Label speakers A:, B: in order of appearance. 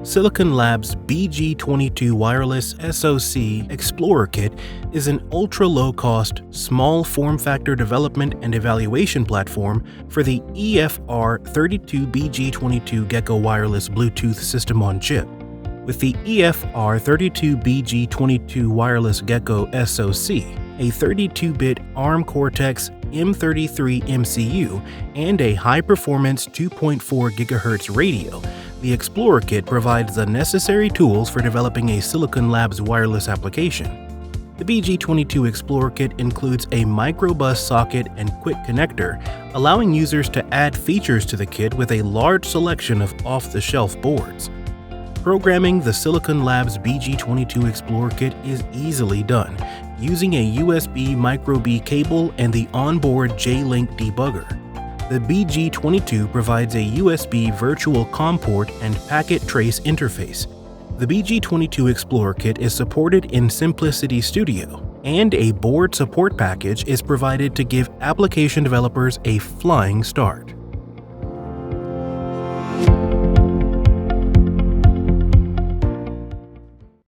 A: Silicon Labs BG22 Wireless SoC Explorer Kit is an ultra-low-cost, small form factor development and evaluation platform for the EFR32BG22 Gecko Wireless Bluetooth System on Chip. With the EFR32BG22 Wireless Gecko SoC, a 32-bit ARM Cortex-M33 MCU, and a high-performance 2.4 GHz radio, the Explorer Kit provides the necessary tools for developing a Silicon Labs wireless application. The BG22 Explorer Kit includes a microbus socket and quick connector, allowing users to add features to the kit with a large selection of off-the-shelf boards. Programming the Silicon Labs BG22 Explorer Kit is easily done, using a USB micro-B cable and the onboard J-Link debugger. The BG22 provides a USB virtual COM port and packet trace interface. The BG22 Explorer Kit is supported in Simplicity Studio, and a board support package is provided to give application developers a flying start.